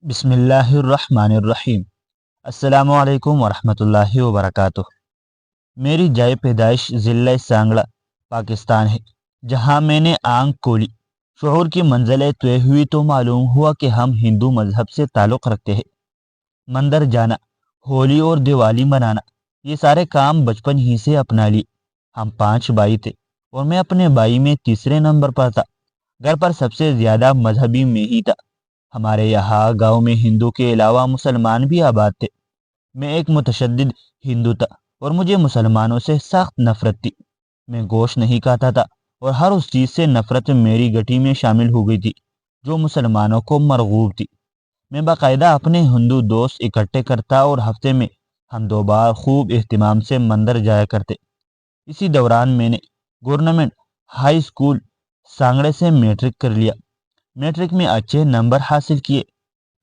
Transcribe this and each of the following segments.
بسم اللہ الرحمن الرحیم۔ السلام علیکم ورحمۃ اللہ وبرکاتہ۔ میری جائے پیدائش ضلع سانگڑا پاکستان ہے، جہاں میں نے آنکھ کھولی، شعور کی منزلیں طے ہوئی تو معلوم ہوا کہ ہم ہندو مذہب سے تعلق رکھتے ہیں۔ مندر جانا، ہولی اور دیوالی منانا، یہ سارے کام بچپن ہی سے اپنا لیے۔ ہم 5 بھائی تھے اور میں اپنے بھائی میں تیسرے نمبر پر تھا۔ گھر پر سب سے زیادہ مذہبی میں ہی تھا۔ ہمارے یہاں گاؤں میں ہندو کے علاوہ مسلمان بھی آباد تھے۔ میں ایک متشدد ہندو تھا اور مجھے مسلمانوں سے سخت نفرت تھی۔ میں گوشت نہیں کھاتا تھا اور ہر اس چیز سے نفرت میری گٹھی میں شامل ہو گئی تھی جو مسلمانوں کو مرغوب تھی۔ میں باقاعدہ اپنے ہندو دوست اکٹھے کرتا اور ہفتے میں ہم 2 بار خوب اہتمام سے مندر جایا کرتے۔ اسی دوران میں نے گورنمنٹ ہائی اسکول سانگڑے سے میٹرک کر لیا۔ میٹرک میں اچھے نمبر حاصل کیے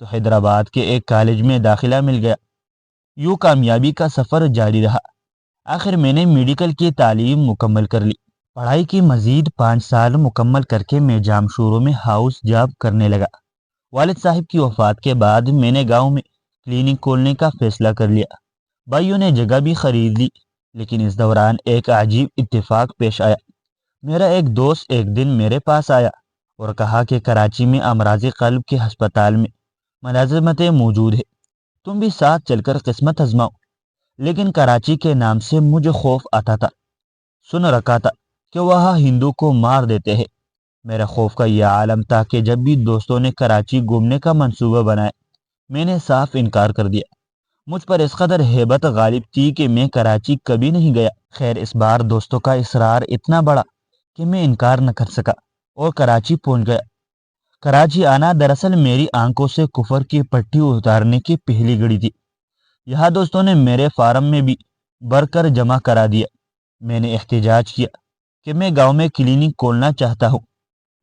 تو حیدرآباد کے ایک کالج میں داخلہ مل گیا۔ یوں کامیابی کا سفر جاری رہا۔ آخر میں نے میڈیکل کی تعلیم مکمل کر لی۔ پڑھائی کی مزید 5 سال مکمل کر کے میں جامشورو میں ہاؤس جاب کرنے لگا۔ والد صاحب کی وفات کے بعد میں نے گاؤں میں کلینک کھولنے کا فیصلہ کر لیا۔ بھائیوں نے جگہ بھی خرید لی، لیکن اس دوران ایک عجیب اتفاق پیش آیا۔ میرا ایک دوست ایک دن میرے پاس آیا اور کہا کہ کراچی میں امراض قلب کے ہسپتال میں ملازمتیں موجود ہے، تم بھی ساتھ چل کر قسمت آزماؤ۔ لیکن کراچی کے نام سے مجھے خوف آتا تھا۔ سن رکھا تھا کہ وہاں ہندو کو مار دیتے ہیں۔ میرا خوف کا یہ عالم تھا کہ جب بھی دوستوں نے کراچی گھومنے کا منصوبہ بنایا، میں نے صاف انکار کر دیا۔ مجھ پر اس قدر ہیبت غالب تھی کہ میں کراچی کبھی نہیں گیا۔ خیر، اس بار دوستوں کا اصرار اتنا بڑا کہ میں انکار نہ کر سکا اور کراچی پہنچ گیا۔ کراچی آنا دراصل میری آنکھوں سے کفر کی پٹی اتارنے کی پہلی گھڑی تھی۔ یہاں دوستوں نے میرے فارم میں بھی بھر کر جمع کرا دیا۔ میں نے احتجاج کیا کہ میں گاؤں میں کلینک کھولنا چاہتا ہوں،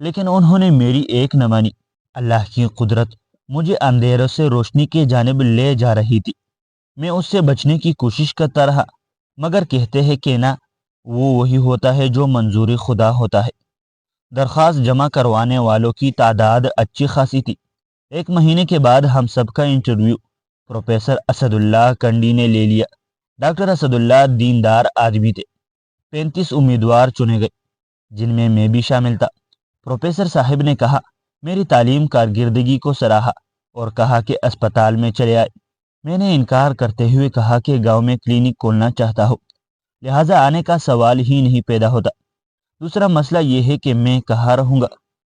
لیکن انہوں نے میری ایک نہ مانی۔ اللہ کی قدرت مجھے اندھیروں سے روشنی کی جانب لے جا رہی تھی۔ میں اس سے بچنے کی کوشش کرتا رہا، مگر کہتے ہیں کہ نہ، وہ وہی ہوتا ہے جو منظوری خدا ہوتا ہے۔ درخواست جمع کروانے والوں کی تعداد اچھی خاصی تھی۔ 1 مہینے کے بعد ہم سب کا انٹرویو پروفیسر اسد اللہ کنڈی نے لے لیا۔ ڈاکٹر اسد اللہ دیندار آدمی تھے۔ 35 امیدوار چنے گئے، جن میں بھی شامل تھا۔ پروفیسر صاحب نے کہا، میری تعلیم کارکردگی کو سراہا اور کہا کہ اسپتال میں چلے آئے۔ میں نے انکار کرتے ہوئے کہا کہ گاؤں میں کلینک کھولنا چاہتا ہوں، لہٰذا آنے کا سوال ہی نہیں پیدا ہوتا۔ دوسرا مسئلہ یہ ہے کہ میں کہاں رہوں گا۔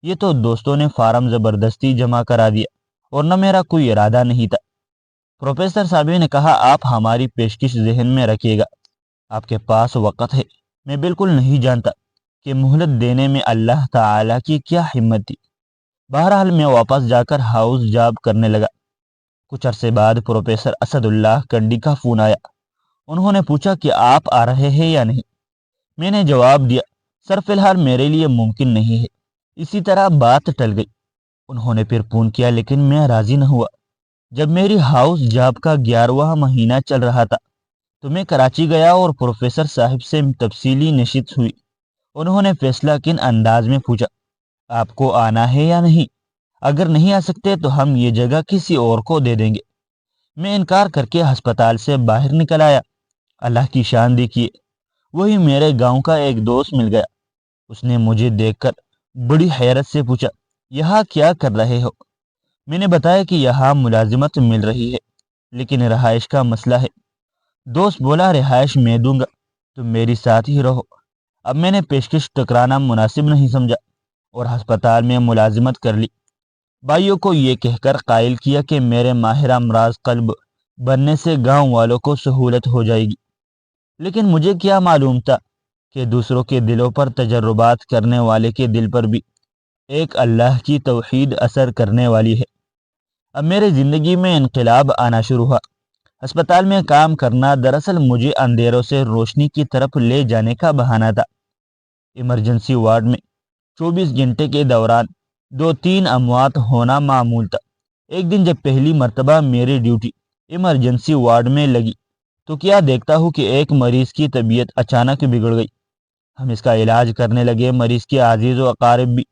یہ تو دوستوں نے فارم زبردستی جمع کرا دیا اور نہ میرا کوئی ارادہ نہیں تھا۔ پروفیسر صاحب نے کہا، آپ ہماری پیشکش ذہن میں رکھیے گا، آپ کے پاس وقت ہے۔ میں بالکل نہیں جانتا کہ مہلت دینے میں اللہ تعالیٰ کی کیا حکمت تھی۔ بہرحال میں واپس جا کر ہاؤس جاب کرنے لگا۔ کچھ عرصے بعد پروفیسر اسد اللہ کنڈی کا فون آیا۔ انہوں نے پوچھا کہ آپ آ رہے ہیں یا نہیں۔ میں نے جواب دیا، سر فی الحال میرے لیے ممکن نہیں ہے۔ اسی طرح بات ٹل گئی۔ انہوں نے پھر فون کیا، لیکن میں راضی نہ ہوا۔ جب میری ہاؤس جاب کا 11واں مہینہ چل رہا تھا تو میں کراچی گیا اور پروفیسر صاحب سے تفصیلی نشست ہوئی۔ انہوں نے فیصلہ کن انداز میں پوچھا، آپ کو آنا ہے یا نہیں؟ اگر نہیں آ سکتے تو ہم یہ جگہ کسی اور کو دے دیں گے۔ میں انکار کر کے ہسپتال سے باہر نکل آیا۔ اللہ کی شان دیکھیے، وہی میرے گاؤں کا ایک دوست مل گیا۔ اس نے مجھے دیکھ کر بڑی حیرت سے پوچھا، یہاں کیا کر رہے ہو؟ میں نے بتایا کہ یہاں ملازمت مل رہی ہے، لیکن رہائش کا مسئلہ ہے۔ دوست بولا، رہائش میں دوں گا، تم میری ساتھ ہی رہو۔ اب میں نے پیشکش ٹکرانا مناسب نہیں سمجھا اور ہسپتال میں ملازمت کر لی۔ بھائیوں کو یہ کہہ کر قائل کیا کہ میرے ماہر امراض قلب بننے سے گاؤں والوں کو سہولت ہو جائے گی، لیکن مجھے کیا معلوم تھا کہ دوسروں کے دلوں پر تجربات کرنے والے کے دل پر بھی ایک اللہ کی توحید اثر کرنے والی ہے۔ اب میری زندگی میں انقلاب آنا شروع ہوا۔ ہسپتال میں کام کرنا دراصل مجھے اندھیروں سے روشنی کی طرف لے جانے کا بہانہ تھا۔ ایمرجنسی وارڈ میں 24 گھنٹے کے دوران 2-3 اموات ہونا معمول تھا۔ ایک دن جب پہلی مرتبہ میری ڈیوٹی ایمرجنسی وارڈ میں لگی تو کیا دیکھتا ہوں کہ ایک مریض کی طبیعت اچانک بگڑ گئی۔ ہم اس کا علاج کرنے لگے، مریض کے عزیز و اقارب بھی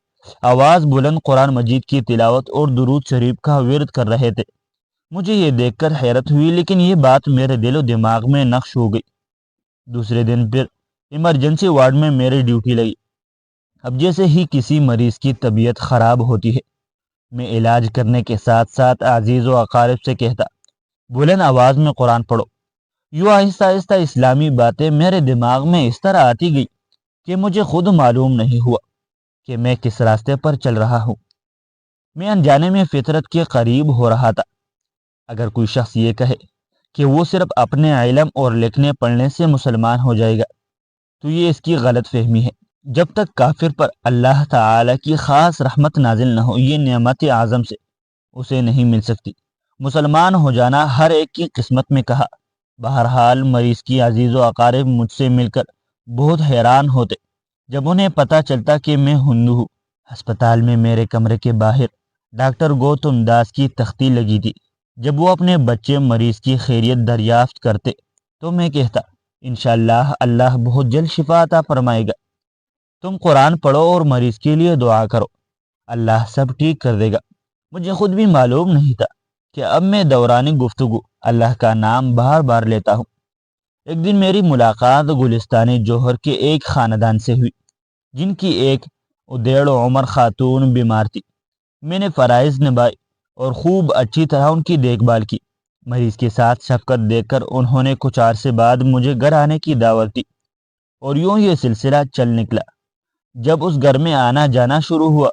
آواز بلند قرآن مجید کی تلاوت اور درود شریف کا ورد کر رہے تھے۔ مجھے یہ دیکھ کر حیرت ہوئی، لیکن یہ بات میرے دل و دماغ میں نقش ہو گئی۔ دوسرے دن پھر ایمرجنسی وارڈ میں میری ڈیوٹی لگی۔ اب جیسے ہی کسی مریض کی طبیعت خراب ہوتی ہے، میں علاج کرنے کے ساتھ ساتھ عزیز و اقارب سے کہتا، بلند آواز میں قرآن پڑھو۔ یوں آہستہ آہستہ اسلامی باتیں میرے دماغ میں اس طرح آتی گئی کہ مجھے خود معلوم نہیں ہوا کہ میں کس راستے پر چل رہا ہوں۔ میں انجانے میں فطرت کے قریب ہو رہا تھا۔ اگر کوئی شخص یہ کہے کہ وہ صرف اپنے علم اور لکھنے پڑھنے سے مسلمان ہو جائے گا، تو یہ اس کی غلط فہمی ہے۔ جب تک کافر پر اللہ تعالی کی خاص رحمت نازل نہ ہو، یہ نعمت اعظم سے اسے نہیں مل سکتی۔ مسلمان ہو جانا ہر ایک کی قسمت میں کہا۔ بہرحال مریض کی عزیز و اقارب مجھ سے مل کر بہت حیران ہوتے جب انہیں پتہ چلتا کہ میں ہندو ہوں۔ ہسپتال میں میرے کمرے کے باہر ڈاکٹر گوتم داس کی تختی لگی تھی۔ جب وہ اپنے بچے مریض کی خیریت دریافت کرتے تو میں کہتا، انشاءاللہ اللہ بہت جلد شفا عطا فرمائے گا۔ تم قرآن پڑھو اور مریض کے لیے دعا کرو، اللہ سب ٹھیک کر دے گا۔ مجھے خود بھی معلوم نہیں تھا کہ اب میں دوران گفتگو اللہ کا نام بار بار لیتا ہوں۔ ایک دن میری ملاقات گلستان جوہر کے ایک خاندان سے ہوئی، جن کی ایک ادیڑ عمر خاتون بیمار تھی۔ میں نے فرائض نبھائے اور خوب اچھی طرح ان کی دیکھ بھال کی۔ مریض کے ساتھ شفقت دیکھ کر انہوں نے کچھ عرصے بعد مجھے گھر آنے کی دعوت دی، اور یوں یہ سلسلہ چل نکلا۔ جب اس گھر میں آنا جانا شروع ہوا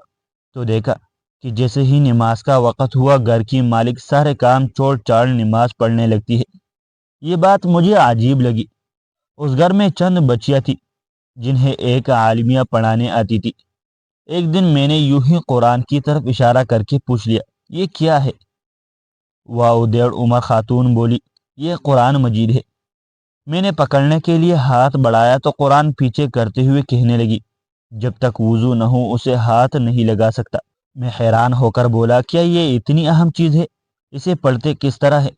تو دیکھا کہ جیسے ہی نماز کا وقت ہوا، گھر کی مالک سارے کام چھوڑ چھاڑ نماز پڑھنے لگتی ہے۔ یہ بات مجھے عجیب لگی۔ اس گھر میں چند بچیاں تھیں جنہیں ایک عالمیہ پڑھانے آتی تھی۔ ایک دن میں نے یوں ہی قرآن کی طرف اشارہ کر کے پوچھ لیا، یہ کیا ہے؟ وہ ادیڑ عمر خاتون بولی، یہ قرآن مجید ہے۔ میں نے پکڑنے کے لیے ہاتھ بڑھایا تو قرآن پیچھے کرتے ہوئے کہنے لگی، جب تک وضو نہ ہو اسے ہاتھ نہیں لگا سکتا۔ میں حیران ہو کر بولا، کیا یہ اتنی اہم چیز ہے؟ اسے پڑھتے کس طرح ہے؟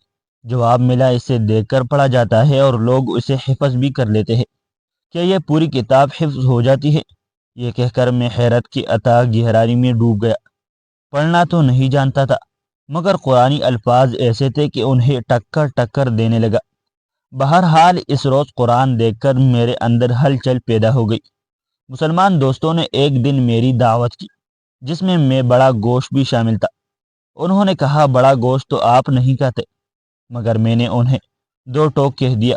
جواب ملا، اسے دیکھ کر پڑھا جاتا ہے اور لوگ اسے حفظ بھی کر لیتے ہیں۔ کیا یہ پوری کتاب حفظ ہو جاتی ہے؟ یہ کہہ کر میں حیرت کی اتھاہ گہرائی میں ڈوب گیا۔ پڑھنا تو نہیں جانتا تھا، مگر قرآنی الفاظ ایسے تھے کہ انہیں ٹکر ٹکر دینے لگا۔ بہرحال اس روز قرآن دیکھ کر میرے اندر ہلچل پیدا ہو گئی۔ مسلمان دوستوں نے ایک دن میری دعوت کی، جس میں بڑا گوشت بھی شامل تھا۔ انہوں نے کہا، بڑا گوشت تو آپ نہیں کھاتے، مگر میں نے انہیں دو ٹوک کہہ دیا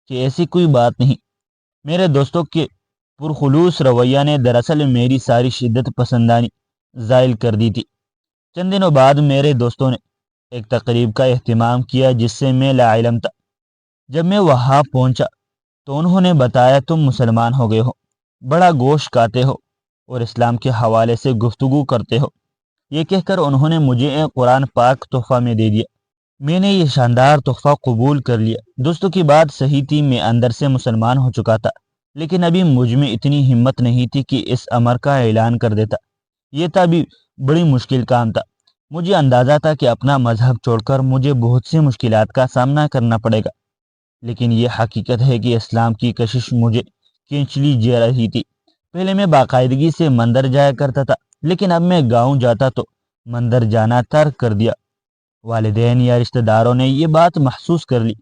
کہ ایسی کوئی بات نہیں۔ میرے دوستوں کے پرخلوص رویہ نے دراصل میری ساری شدت پسندانی زائل کر دی تھی۔ چند دنوں بعد میرے دوستوں نے ایک تقریب کا اہتمام کیا جس سے میں لا علم تھا۔ جب میں وہاں پہنچا تو انہوں نے بتایا، تم مسلمان ہو گئے ہو، بڑا گوشت کھاتے ہو اور اسلام کے حوالے سے گفتگو کرتے ہو۔ یہ کہہ کر انہوں نے مجھے ایک قرآن پاک تحفہ میں دے دیا۔ میں نے یہ شاندار تحفہ قبول کر لیا۔ دوستوں کی بات صحیح تھی، میں اندر سے مسلمان ہو چکا تھا، لیکن ابھی مجھ میں اتنی ہمت نہیں تھی کہ اس امر کا اعلان کر دیتا۔ یہ تھا بھی بڑی مشکل کام تھا۔ مجھے اندازہ تھا کہ اپنا مذہب چھوڑ کر مجھے بہت سی مشکلات کا سامنا کرنا پڑے گا، لیکن یہ حقیقت ہے کہ اسلام کی کشش مجھے کھینچ لی جا رہی تھی۔ پہلے میں باقاعدگی سے مندر جایا کرتا تھا، لیکن اب میں گاؤں جاتا تو مندر جانا ترک کر دیا۔ والدین یا رشتہ داروں نے یہ بات محسوس کر لی۔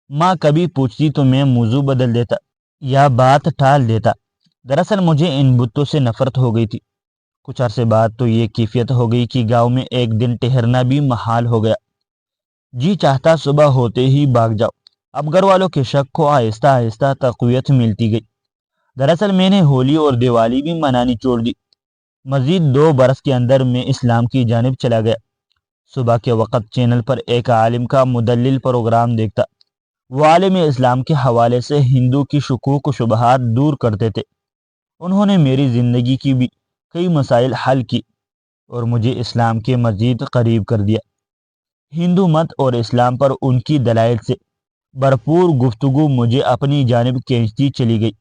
ماں کبھی پوچھتی تو میں موضوع بدل دیتا یا بات ٹال دیتا۔ دراصل مجھے ان بتوں سے نفرت ہو گئی تھی۔ کچھ عرصے بعد تو یہ کیفیت ہو گئی کہ گاؤں میں ایک دن ٹہرنا بھی محال ہو گیا۔ جی چاہتا صبح ہوتے ہی بھاگ جاؤ۔ اب گھر والوں کے شک کو آہستہ آہستہ تقویت ملتی گئی۔ دراصل میں نے ہولی اور دیوالی بھی منانی چھوڑ دی۔ مزید 2 برس کے اندر میں اسلام کی جانب چلا گیا۔ صبح کے وقت چینل پر ایک عالم کا مدلل پروگرام دیکھتا۔ وہ عالم اسلام کے حوالے سے ہندو کی شکوک و شبہات دور کرتے تھے۔ انہوں نے میری زندگی کی بھی کئی مسائل حل کی اور مجھے اسلام کے مزید قریب کر دیا۔ ہندو مت اور اسلام پر ان کی دلائل سے بھرپور گفتگو مجھے اپنی جانب کھینچتی چلی گئی۔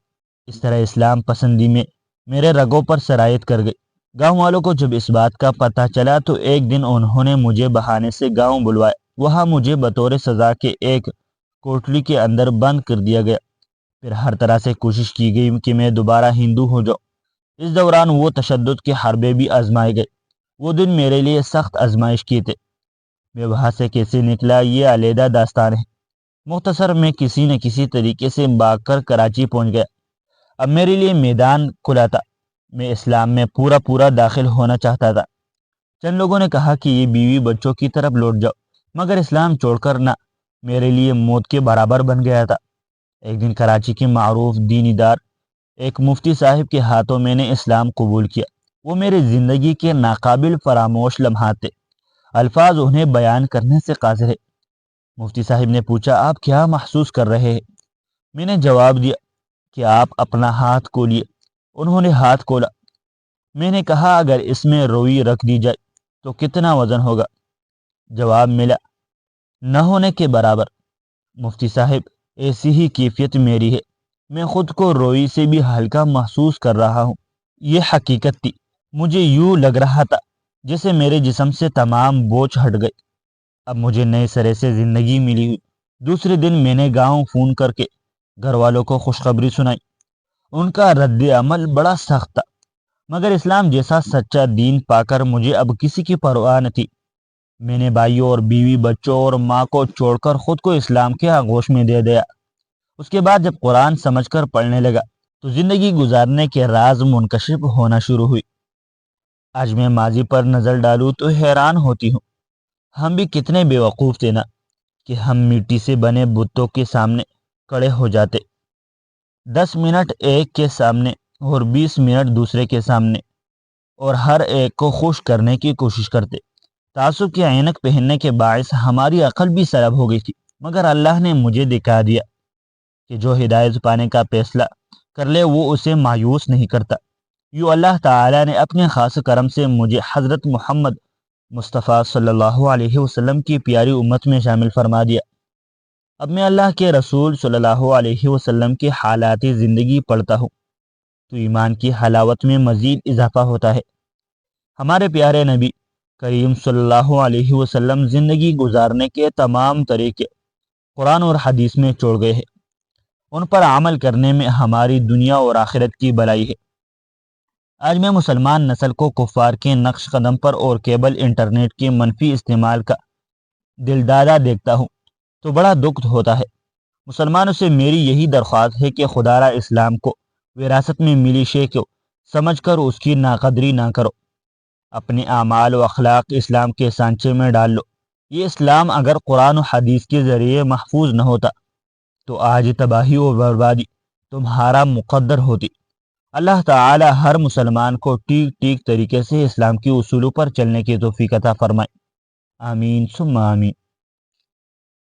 اس طرح اسلام پسندی میں میرے رگوں پر سرایت کر گئی۔ گاؤں والوں کو جب اس بات کا پتہ چلا تو ایک دن انہوں نے مجھے بہانے سے گاؤں بلوایا۔ وہاں مجھے بطور سزا کے ایک کوٹلی کے اندر بند کر دیا گیا۔ پھر ہر طرح سے کوشش کی گئی کہ میں دوبارہ ہندو ہو جاؤں، اس دوران وہ تشدد کے حربے بھی آزمائے گئے۔ وہ دن میرے لیے سخت آزمائش کی تھے۔ میں وہاں سے کیسے نکلا یہ علیحدہ داستان ہے۔ مختصر میں کسی نہ کسی طریقے سے بھاگ کر کراچی پہنچ گیا۔ اب میرے لیے میدان کھلا تھا۔ میں اسلام میں پورا داخل ہونا چاہتا تھا۔ چند لوگوں نے کہا کہ یہ بیوی بچوں کی طرف لوٹ جاؤ، مگر اسلام چھوڑ کر نہ، میرے لیے موت کے برابر بن گیا تھا۔ ایک دن کراچی کے معروف دینی دار ایک مفتی صاحب کے ہاتھوں میں نے اسلام قبول کیا۔ وہ میری زندگی کے ناقابل فراموش لمحات تھے، الفاظ انہیں بیان کرنے سے قاصر ہے۔ مفتی صاحب نے پوچھا، آپ کیا محسوس کر رہے ہیں؟ میں نے جواب دیا کہ آپ اپنا ہاتھ کھولیے۔ انہوں نے ہاتھ کھولا۔ میں نے کہا، اگر اس میں روئی رکھ دی جائے تو کتنا وزن ہوگا؟ جواب ملا، نہ ہونے کے برابر۔ مفتی صاحب، ایسی ہی کیفیت میری ہے۔ میں خود کو روئی سے بھی ہلکا محسوس کر رہا ہوں۔ یہ حقیقت تھی۔ مجھے یوں لگ رہا تھا جیسے میرے جسم سے تمام بوجھ ہٹ گئے۔ اب مجھے نئے سرے سے زندگی ملی ہوئی۔ دوسرے دن میں نے گاؤں فون کر کے گھر والوں کو خوشخبری سنائی۔ ان کا رد عمل بڑا سخت تھا، مگر اسلام جیسا سچا دین پا کر مجھے اب کسی کی پرواہ نہ تھی۔ میں نے بھائیوں اور بیوی بچوں اور ماں کو چھوڑ کر خود کو اسلام کے آغوش میں دے دیا۔ اس کے بعد جب قرآن سمجھ کر پڑھنے لگا تو زندگی گزارنے کے راز منکشف ہونا شروع ہوئی۔ آج میں ماضی پر نظر ڈالوں تو حیران ہوتی ہوں، ہم بھی کتنے بے وقوف تھے نا، کہ ہم مٹی سے بنے بتوں کے سامنے کھڑے ہو جاتے، 10 منٹ ایک کے سامنے اور 20 منٹ دوسرے کے سامنے، اور ہر ایک کو خوش کرنے کی کوشش کرتے۔ تعصب کی عینک پہننے کے باعث ہماری عقل بھی سلب ہو گئی تھی، مگر اللہ نے مجھے دکھا دیا کہ جو ہدایت پانے کا فیصلہ کر لے وہ اسے مایوس نہیں کرتا۔ یوں اللہ تعالیٰ نے اپنے خاص کرم سے مجھے حضرت محمد مصطفیٰ صلی اللہ علیہ وسلم کی پیاری امت میں شامل فرما دیا۔ اب میں اللہ کے رسول صلی اللہ علیہ وسلم کے حالات زندگی پڑھتا ہوں تو ایمان کی حلاوت میں مزید اضافہ ہوتا ہے۔ ہمارے پیارے نبی کریم صلی اللہ علیہ وسلم زندگی گزارنے کے تمام طریقے قرآن اور حدیث میں چھوڑ گئے ہیں۔ ان پر عمل کرنے میں ہماری دنیا اور آخرت کی بھلائی ہے۔ آج میں مسلمان نسل کو کفار کے نقش قدم پر اور کیبل انٹرنیٹ کے منفی استعمال کا دل دادا دیکھتا ہوں تو بڑا دکھ ہوتا ہے۔ مسلمانوں سے میری یہی درخواست ہے کہ خدا را اسلام کو وراثت میں ملی شے کو سمجھ کر اس کی ناقدری نہ کرو۔ اپنے اعمال و اخلاق اسلام کے سانچے میں ڈال لو۔ یہ اسلام اگر قرآن و حدیث کے ذریعے محفوظ نہ ہوتا تو آج تباہی و بربادی تمہارا مقدر ہوتی۔ اللہ تعالی ہر مسلمان کو ٹھیک طریقے سے اسلام کی اصولوں پر چلنے کی توفیق عطا فرمائے۔ آمین ثم آمین۔